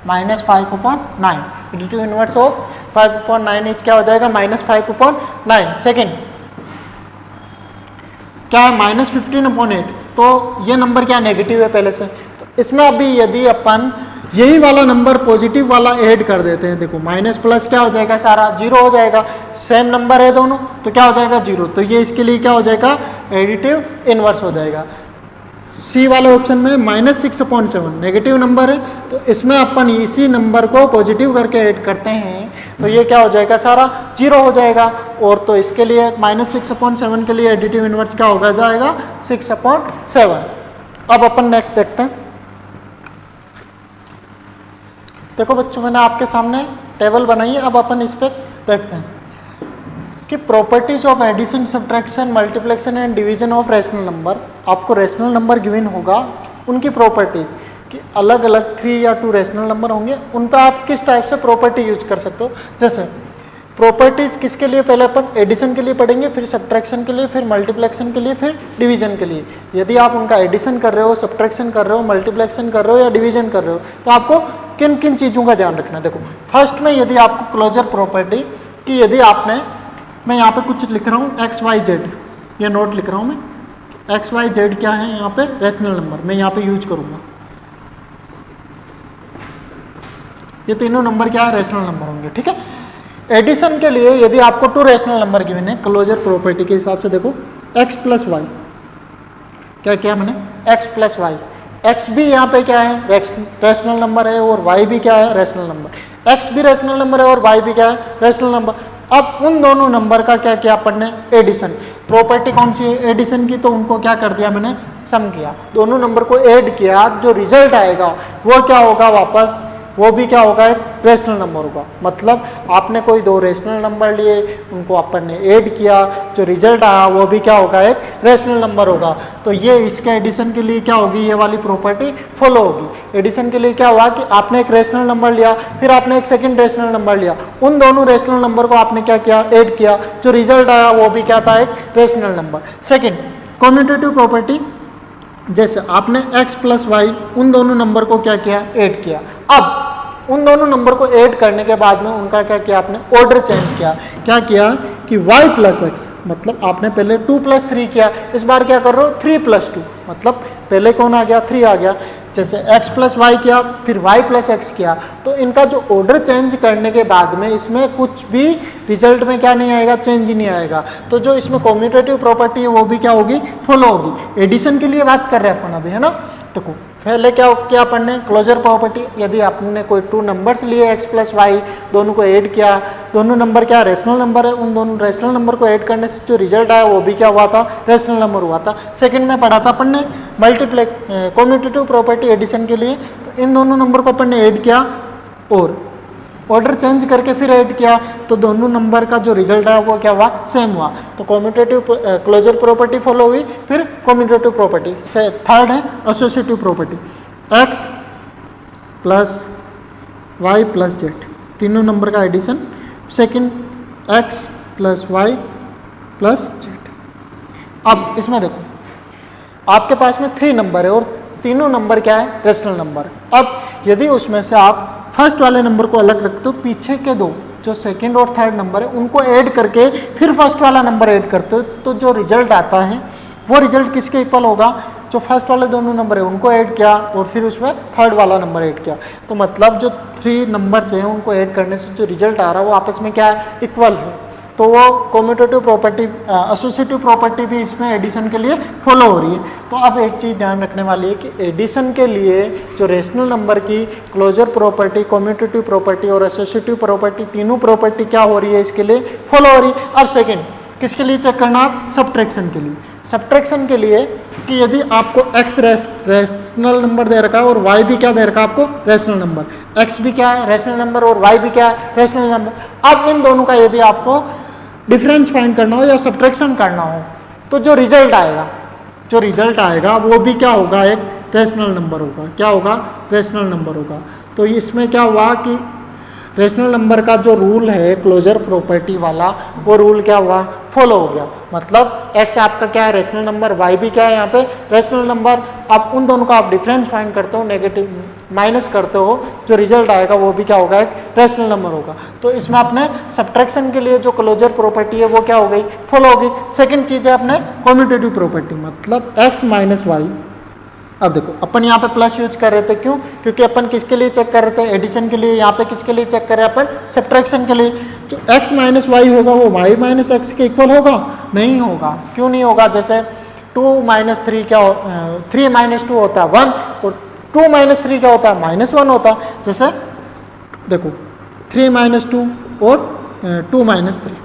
-5/9, additive inverse of 5/9 is क्या हो जाएगा, -5/9। सेकेंड क्या है, -15/8। तो ये नंबर क्या नेगेटिव है पहले से। तो इसमें अभी यदि अपन यही वाला नंबर पॉजिटिव वाला ऐड कर देते हैं, देखो माइनस प्लस क्या हो जाएगा, सारा 0 हो जाएगा। सेम नंबर है दोनों, तो क्या हो जाएगा, 0। तो ये इसके लिए क्या हो जाएगा, एडिटिव इन्वर्स हो जाएगा। सी वाले ऑप्शन में -6/7 नेगेटिव नंबर है, तो इसमें अपन इसी नंबर को पॉजिटिव करके ऐड करते हैं, तो ये क्या हो जाएगा, सारा 0 हो जाएगा। और तो इसके लिए -6/7 के लिए एडिटिव इन्वर्स क्या होगा जाएगा, 6/7। अब अपन नेक्स्ट देखते हैं। देखो बच्चों, मैंने आपके सामने टेबल बनाई है। अब अपन इस पर देखते हैं कि properties of addition, subtraction, multiplication and division of rational number. आपको रेशनल नंबर गिवन होगा, उनकी प्रॉपर्टी कि अलग अलग 3 या 2 रेशनल नंबर होंगे, उन पर आप किस टाइप से प्रॉपर्टी यूज कर सकते हो। जैसे प्रॉपर्टीज किसके लिए, पहले अपन एडिशन के लिए पढ़ेंगे, फिर सब्ट्रैक्शन के लिए, फिर मल्टीप्लेक्शन के लिए, फिर डिवीजन के लिए। यदि आप उनका एडिशन कर रहे हो, सब्ट्रैक्शन कर रहे हो, मल्टीप्लेक्शन कर रहे हो या डिवीजन कर रहे हो, तो आपको किन किन चीज़ों का ध्यान रखना है। देखो फर्स्ट में यदि आपको क्लोजर प्रॉपर्टी कि यदि आपने, मैं यहाँ पे कुछ लिख रहा हूँ XYZ, ये नोट लिख रहा हूँ मैं, XYZ क्या है यहाँ पे रेशनल नंबर, मैं यहाँ पे यूज करूँगा। ये तीनों नंबर क्या है, रेशनल नंबर होंगे, ठीक है। एडिशन के लिए यदि आपको 2 रेशनल नंबर गिवन है क्लोजर प्रॉपर्टी के हिसाब से, देखो x प्लस वाई, क्या क्या मैंने x प्लस वाई, x भी यहाँ पे क्या है रेशनल नंबर है और y भी क्या है रेशनल नंबर, x भी रेशनल नंबर है और y भी क्या है रेशनल नंबर। अब उन दोनों नंबर का क्या किया अपन ने, एडिशन। प्रॉपर्टी कौन सी है, एडिशन की, तो उनको क्या कर दिया मैंने, सम किया, दोनों नंबर को ऐड किया, जो रिजल्ट आएगा वो क्या होगा, वापस वो भी क्या होगा, एक रेशनल नंबर होगा। मतलब आपने कोई 2 रेशनल नंबर लिए, उनको अपन ने ऐड किया, जो रिजल्ट आया वो भी क्या होगा, एक रेशनल नंबर होगा। तो ये इसके एडिशन के लिए क्या होगी, ये वाली प्रॉपर्टी फॉलो होगी। एडिशन के लिए क्या हुआ कि आपने एक रेशनल नंबर लिया, फिर आपने एक सेकंड रेशनल नंबर लिया, उन दोनों रेशनल नंबर को आपने क्या किया, ऐड किया, जो रिजल्ट आया वो भी क्या था, एक rational number. Second commutative property, जैसे आपने x प्लस वाई, उन दोनों नंबर को क्या किया, ऐड किया। अब उन दोनों नंबर को ऐड करने के बाद में उनका क्या किया, आपने ऑर्डर चेंज किया। क्या किया कि y प्लस एक्स, मतलब आपने पहले 2 प्लस 3 किया, इस बार क्या कर रहे हो 3 प्लस 2, मतलब पहले कौन आ गया, 3 आ गया। जैसे x प्लस वाई किया, फिर y प्लस एक्स किया, तो इनका जो ऑर्डर चेंज करने के बाद में इसमें कुछ भी रिजल्ट में क्या नहीं आएगा, चेंज ही नहीं आएगा। तो जो इसमें कम्यूटेटिव प्रॉपर्टी है वो भी क्या होगी, फॉलो होगी। एडिशन के लिए बात कर रहे हैं अपन अभी, है ना। तो पहले क्या किया अपन ने, क्लोजर प्रॉपर्टी, यदि आपने कोई 2 नंबर्स लिए x प्लस वाई, दोनों को ऐड किया, दोनों नंबर क्या रेशनल नंबर है, उन दोनों रेशनल नंबर को ऐड करने से जो रिजल्ट आया वो भी क्या हुआ था, रेशनल नंबर हुआ था। सेकंड में पढ़ा था अपन ने कम्यूटेटिव प्रॉपर्टी एडिशन के लिए, तो इन दोनों नंबर को अपन ने ऐड किया और ऑर्डर चेंज करके फिर ऐड किया, तो दोनों नंबर का जो रिजल्ट है वो क्या हुआ, सेम हुआ। तो कम्यूटेटिव क्लोजर प्रॉपर्टी फॉलो हुई। फिर कम्यूटेटिव प्रॉपर्टी से थर्ड है associative property, x plus Y plus Z, तीनों नंबर का addition. Second x plus Y plus Z. अब इसमें देखो आपके पास में 3 नंबर है और तीनों नंबर क्या है, रेशनल नंबर। अब यदि उसमें से आप फर्स्ट वाले नंबर को अलग रखते हो, पीछे के 2 जो सेकंड और थर्ड नंबर है उनको ऐड करके फिर फर्स्ट वाला नंबर ऐड करते हो, तो जो रिजल्ट आता है वो रिजल्ट किसके इक्वल होगा, जो फर्स्ट वाले दोनों नंबर है उनको ऐड किया और फिर उसमें थर्ड वाला नंबर ऐड किया। तो मतलब जो 3 नंबर्स हैं उनको ऐड करने से जो रिजल्ट आ रहा है वो आपस में क्या है, इक्वल है। तो वो कम्यूटेटिव प्रॉपर्टी, एसोसिएटिव प्रॉपर्टी भी इसमें एडिशन के लिए फॉलो हो रही है। तो अब एक चीज़ ध्यान रखने वाली है कि एडिशन के लिए जो रेशनल नंबर की क्लोजर प्रॉपर्टी, कम्यूटेटिव प्रॉपर्टी और एसोसिएटिव प्रॉपर्टी, तीनों प्रॉपर्टी क्या हो रही है, इसके लिए फॉलो हो रही है। अब सेकेंड किसके लिए चेक करना, आप सब्ट्रैक्शन के लिए। सब्ट्रैक्शन के लिए कि यदि आपको x रेशनल नंबर दे रखा है और y भी क्या दे रखा है आपको, रेशनल नंबर, x भी क्या है रेशनल नंबर और y भी क्या है रेशनल नंबर। अब इन दोनों का यदि आपको डिफरेंस फाइंड करना हो या सब्ट्रैक्शन करना हो, तो जो रिजल्ट आएगा वो भी क्या होगा, एक रेशनल नंबर होगा। क्या होगा, रेशनल नंबर होगा। तो इसमें क्या हुआ कि रेशनल नंबर का जो रूल है क्लोजर प्रॉपर्टी वाला, वो रूल क्या हुआ, फॉलो हो गया। मतलब x आपका क्या है, रेशनल नंबर, y भी क्या है यहाँ पे रेशनल नंबर। अब उन दोनों का आप डिफरेंस फाइंड करते हो, नेगेटिव माइनस करते हो, जो रिजल्ट आएगा वो भी क्या होगा, एक रेशनल नंबर होगा। तो इसमें अपने सब्ट्रैक्शन के लिए जो क्लोजर प्रॉपर्टी है वो क्या हो गई, फॉलो हो गई। सेकेंड चीज़ है अपने कम्यूटेटिव प्रॉपर्टी, मतलब x माइनस वाई। अब देखो अपन यहाँ पे प्लस यूज कर रहे थे, क्यों, क्योंकि अपन किसके लिए चेक कर रहे थे, एडिशन के लिए। यहाँ पे किसके लिए चेक कर रहे हैं अपन, सब्ट्रैक्शन के लिए। जो x माइनस वाई होगा वो y माइनस एक्स के इक्वल होगा, नहीं होगा। क्यों नहीं होगा, जैसे 2 माइनस 3 क्या 3 माइनस 2 होता है 1 और 2 माइनस 3 क्या होता है, -1 होता है। जैसे देखो 3 माइनस 2 और 2 माइनस 3,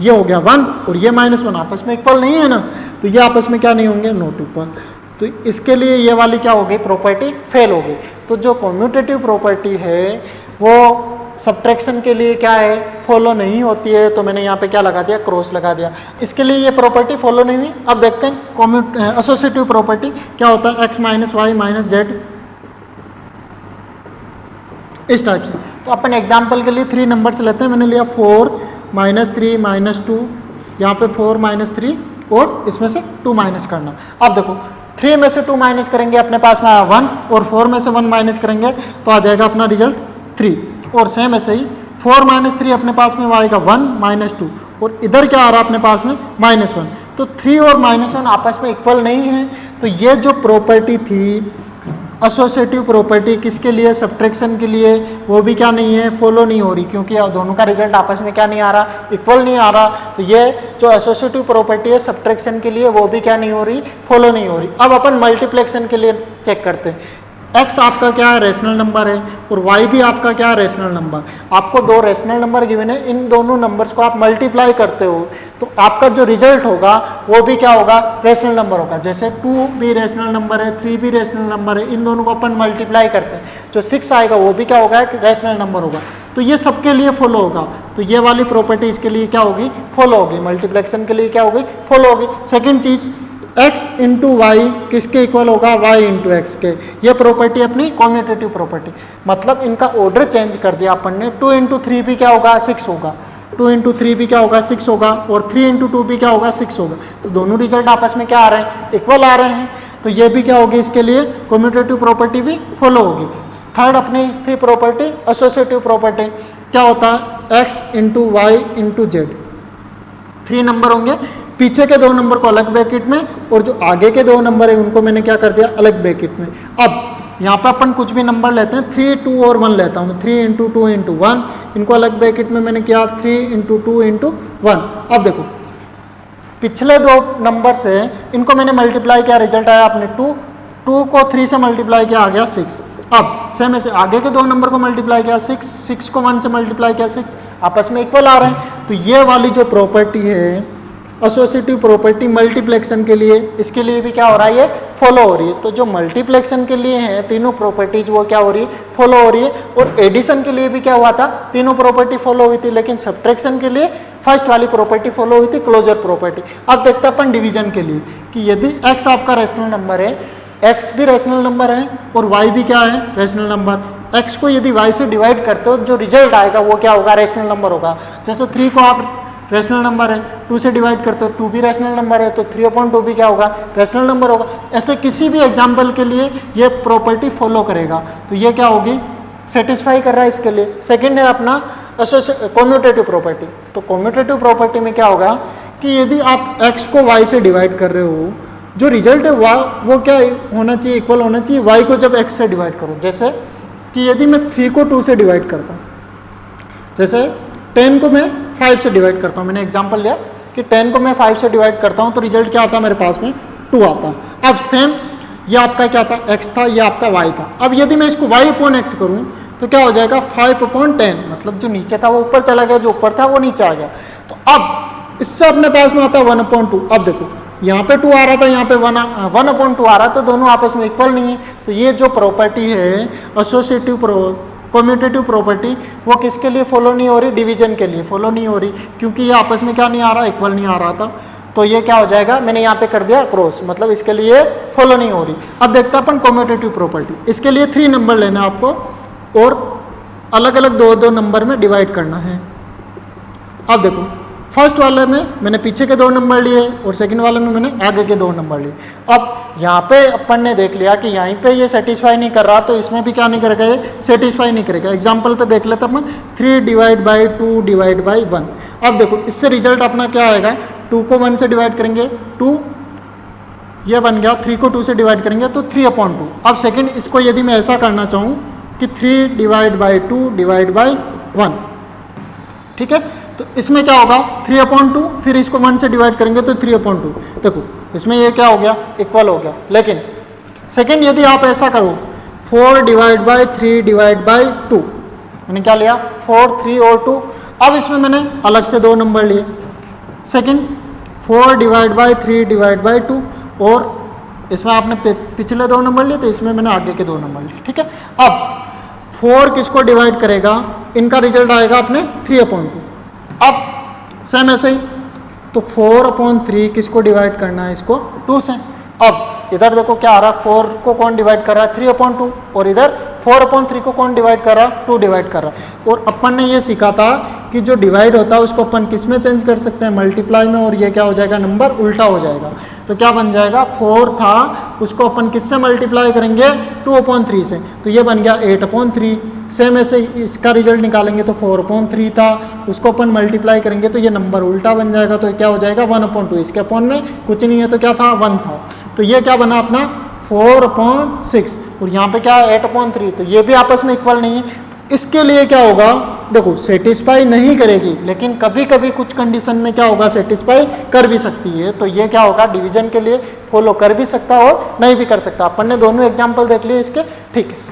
ये हो गया 1 और ये -1 आपस में इक्वल नहीं है ना, तो ये आपस में क्या नहीं होंगे, नॉट इक्वल। तो इसके लिए ये वाली क्या हो गई, प्रॉपर्टी फेल हो गई। तो जो कम्यूटेटिव प्रॉपर्टी है वो सब्ट्रैक्शन के लिए क्या है, फॉलो नहीं होती है। तो मैंने यहाँ पे क्या लगा दिया, क्रॉस लगा दिया। इसके लिए ये प्रॉपर्टी फॉलो नहीं हुई। अब देखते हैं एसोसिएटिव प्रॉपर्टी क्या होता है, x minus Y minus Z इस टाइप से। तो अपन एग्जाम्पल के लिए 3 नंबर से लेते हैं। मैंने लिया 4 -3 -2, यहाँ पे 4 -3 और इसमें से 2 माइनस करना। अब देखो 3 में से 2 माइनस करेंगे अपने पास में आया 1, और 4 में से 1 माइनस करेंगे तो आ जाएगा अपना रिजल्ट 3। और सेम ऐसे ही 4 -3 अपने पास में आएगा 1 -2, और इधर क्या आ रहा है अपने पास में -1। तो 3 और -1 आपस में इक्वल नहीं है। तो ये जो प्रॉपर्टी थी एसोसिएटिव प्रॉपर्टी किसके लिए, सब्ट्रैक्शन के लिए, वो भी क्या नहीं है, फॉलो नहीं हो रही, क्योंकि दोनों का रिजल्ट आपस में क्या नहीं आ रहा, इक्वल नहीं आ रहा। तो ये जो एसोसिएटिव प्रॉपर्टी है सब्ट्रैक्शन के लिए वो भी क्या नहीं हो रही, फॉलो नहीं हो रही। अब अपन मल्टीप्लेक्शन के लिए चेक करते हैं। x आपका क्या है, रेशनल नंबर है, और y भी आपका क्या है, रेशनल नंबर। आपको 2 रेशनल नंबर गिवन है, इन दोनों नंबर्स को आप मल्टीप्लाई करते हो तो आपका जो रिजल्ट होगा वो भी क्या होगा, रेशनल नंबर होगा। जैसे 2 भी रेशनल नंबर है, 3 भी रेशनल नंबर है, इन दोनों को अपन मल्टीप्लाई करते हैं, जो 6 आएगा वो भी क्या होगा, रेशनल नंबर होगा। तो ये सबके लिए फॉलो होगा। तो ये वाली प्रॉपर्टी इसके लिए क्या होगी, फॉलो होगी। मल्टीप्लेक्शन के लिए क्या होगी, फॉलो होगी। सेकेंड चीज x इंटू वाई किसके इक्वल होगा, y इंटू एक्स के। ये प्रॉपर्टी अपनी कॉम्यूटेटिव प्रॉपर्टी, मतलब इनका ऑर्डर चेंज कर दिया अपन ने। 2 इंटू 3 भी क्या होगा, 6 होगा, 2 इंटू 3 भी क्या होगा, 6 होगा, और 3 इंटू 2 भी क्या होगा, 6 होगा। तो दोनों रिजल्ट आपस में क्या आ रहे हैं, इक्वल आ रहे हैं। तो ये भी क्या होगी, इसके लिए कॉम्यूटेटिव प्रॉपर्टी भी फॉलो होगी। थर्ड अपनी थी प्रॉपर्टी एसोसिएटिव प्रॉपर्टी, क्या होता है, x into Y into Z. 3 number होंगे, पीछे के 2 नंबर को अलग ब्रैकेट में, और जो आगे के 2 नंबर है उनको मैंने क्या कर दिया, अलग ब्रैकेट में। अब यहाँ पे अपन कुछ भी नंबर लेते हैं, 3, 2 और 1 लेता हूँ। 3 इंटू 2 इंटू 1, इनको अलग ब्रैकेट में मैंने किया 3 इंटू 2 इंटू 1। अब देखो पिछले 2 नंबर से इनको मैंने मल्टीप्लाई किया, रिजल्ट आया अपने 2, 2 को 3 से मल्टीप्लाई किया, आ गया 6। अब सेम ऐसे आगे के 2 नंबर को मल्टीप्लाई किया 6, 6 को 1 से मल्टीप्लाई किया 6, आपस में इक्वल आ रहे हैं। तो ये वाली जो प्रॉपर्टी है एसोसिएटिव प्रॉपर्टी मल्टीप्लेक्शन के लिए, इसके लिए भी क्या हो रहा है, ये फॉलो हो रही है। तो जो मल्टीप्लेक्शन के लिए है तीनों प्रॉपर्टीज वो क्या हो रही है, फॉलो हो रही है। और एडिशन के लिए भी क्या हुआ था, तीनों प्रॉपर्टी फॉलो हुई थी, लेकिन सब्ट्रैक्शन के लिए फर्स्ट वाली प्रॉपर्टी फॉलो हुई थी, क्लोजर प्रॉपर्टी। अब देखते हैं अपन डिवीजन के लिए कि यदि x आपका रेशनल नंबर है, x भी रेशनल नंबर है और y भी क्या है, रेशनल नंबर। x को यदि y से डिवाइड करते हो जो रिजल्ट आएगा वो क्या होगा, रेशनल नंबर होगा। जैसे 3 को आप रेशनल नंबर है, 2 से डिवाइड करते हो, 2 भी रेशनल नंबर है, तो 3/2 भी क्या होगा, रेशनल नंबर होगा। ऐसे किसी भी एग्जाम्पल के लिए ये प्रॉपर्टी फॉलो करेगा। तो ये क्या होगी, सेटिस्फाई कर रहा है इसके लिए। सेकंड है अपना कॉम्यूटेटिव प्रॉपर्टी। तो कॉम्यूटेटिव प्रॉपर्टी में क्या होगा कि यदि आप x को y से डिवाइड कर रहे हो, जो रिजल्ट है वो क्या होना चाहिए, इक्वल होना चाहिए y को जब x से डिवाइड करो। जैसे कि यदि मैं 3 को 2 से डिवाइड करता हूँ, जैसे 10 को मैं 5 से डिवाइड करता हूँ, मैंने एग्जांपल लिया कि 10 को मैं 5 से डिवाइड करता हूँ तो रिजल्ट क्या आता है मेरे पास में, 2 आता है। अब सेम ये आपका क्या था, x था, ये आपका y था। अब यदि मैं इसको y/x करूँ तो क्या हो जाएगा, 5/10, मतलब जो नीचे था वो ऊपर चला गया, जो ऊपर था वो नीचे आ गया। तो अब इससे अपने पास में आता है 1/2। अब देखो यहाँ पे 2 आ रहा था, यहाँ पे 1/2 आ रहा था, दोनों आपस में इक्वल नहीं है। तो ये जो प्रॉपर्टी है एसोसिएटिव कम्यूटेटिव प्रॉपर्टी वो किसके लिए फॉलो नहीं हो रही, डिवीजन के लिए फॉलो नहीं हो रही, क्योंकि ये आपस में क्या नहीं आ रहा, इक्वल नहीं आ रहा था। तो ये क्या हो जाएगा, मैंने यहाँ पे कर दिया क्रॉस, मतलब इसके लिए फॉलो नहीं हो रही। अब देखते हैं अपन कम्यूटेटिव प्रॉपर्टी। इसके लिए 3 नंबर लेना है आपको और अलग अलग 2-2 नंबर में डिवाइड करना है। अब देखो फर्स्ट वाले में मैंने पीछे के 2 नंबर लिए और सेकंड वाले में मैंने आगे के 2 नंबर लिए। अब यहाँ पे अपन ने देख लिया कि यहीं पे ये सेटिस्फाई नहीं कर रहा, तो इसमें भी क्या नहीं करेगा, ये सेटिस्फाई नहीं करेगा। एग्जाम्पल पे देख लेते अपन 3/2/1। अब देखो इससे रिजल्ट अपना क्या आएगा, 2 को 1 से डिवाइड करेंगे 2, ये बन गया, 3 को 2 से डिवाइड करेंगे तो 3/2। अब सेकेंड इसको यदि मैं ऐसा करना चाहूँ कि 3/2/1, ठीक है, तो इसमें क्या होगा 3/2, फिर इसको 1 से डिवाइड करेंगे तो 3/2। देखो इसमें ये क्या हो गया, इक्वल हो गया। लेकिन सेकंड यदि आप ऐसा करो 4/3/2, मैंने क्या लिया 4, 3 और 2। अब इसमें मैंने अलग से 2 नंबर लिए, सेकंड 4/3/2 और इसमें आपने पिछले 2 नंबर लिए, तो इसमें मैंने आगे के 2 नंबर लिए, ठीक है। अब 4 किसको डिवाइड करेगा, इनका रिजल्ट आएगा अपने 3/2। अब सेम ऐसे ही तो 4/3 किसको डिवाइड करना है, इसको 2 से। अब इधर देखो क्या आ रहा है, 4 को कौन डिवाइड कर रहा है, 3/2, और इधर 4/3 को कौन डिवाइड कर रहा? 2 डिवाइड कर रहा। और अपन ने ये सीखा था कि जो डिवाइड होता है उसको अपन किस में चेंज कर सकते हैं? मल्टीप्लाई में। और ये क्या हो जाएगा? नंबर उल्टा हो जाएगा। तो क्या बन जाएगा? 4 था, उसको अपन किससे मल्टीप्लाई करेंगे? 2/3 से, तो ये बन गया 8/3। सेम ऐसे इसका रिजल्ट निकालेंगे तो 4/3 था, उसको अपन मल्टीप्लाई करेंगे तो ये नंबर उल्टा बन जाएगा, तो क्या हो जाएगा? 1/2। इसके अपॉन में कुछ नहीं है तो क्या था? 1 था। तो ये क्या बना अपना? 4/6। और यहाँ पे क्या है? 8/3। तो ये भी आपस में इक्वल नहीं है। इसके लिए क्या होगा? देखो, सेटिस्फाई नहीं करेगी, लेकिन कभी कभी कुछ कंडीशन में क्या होगा? सेटिस्फाई कर भी सकती है। तो ये क्या होगा? डिवीजन के लिए फॉलो कर भी सकता और नहीं भी कर सकता। अपन ने दोनों एग्जाम्पल देख लिए इसके, ठीक है।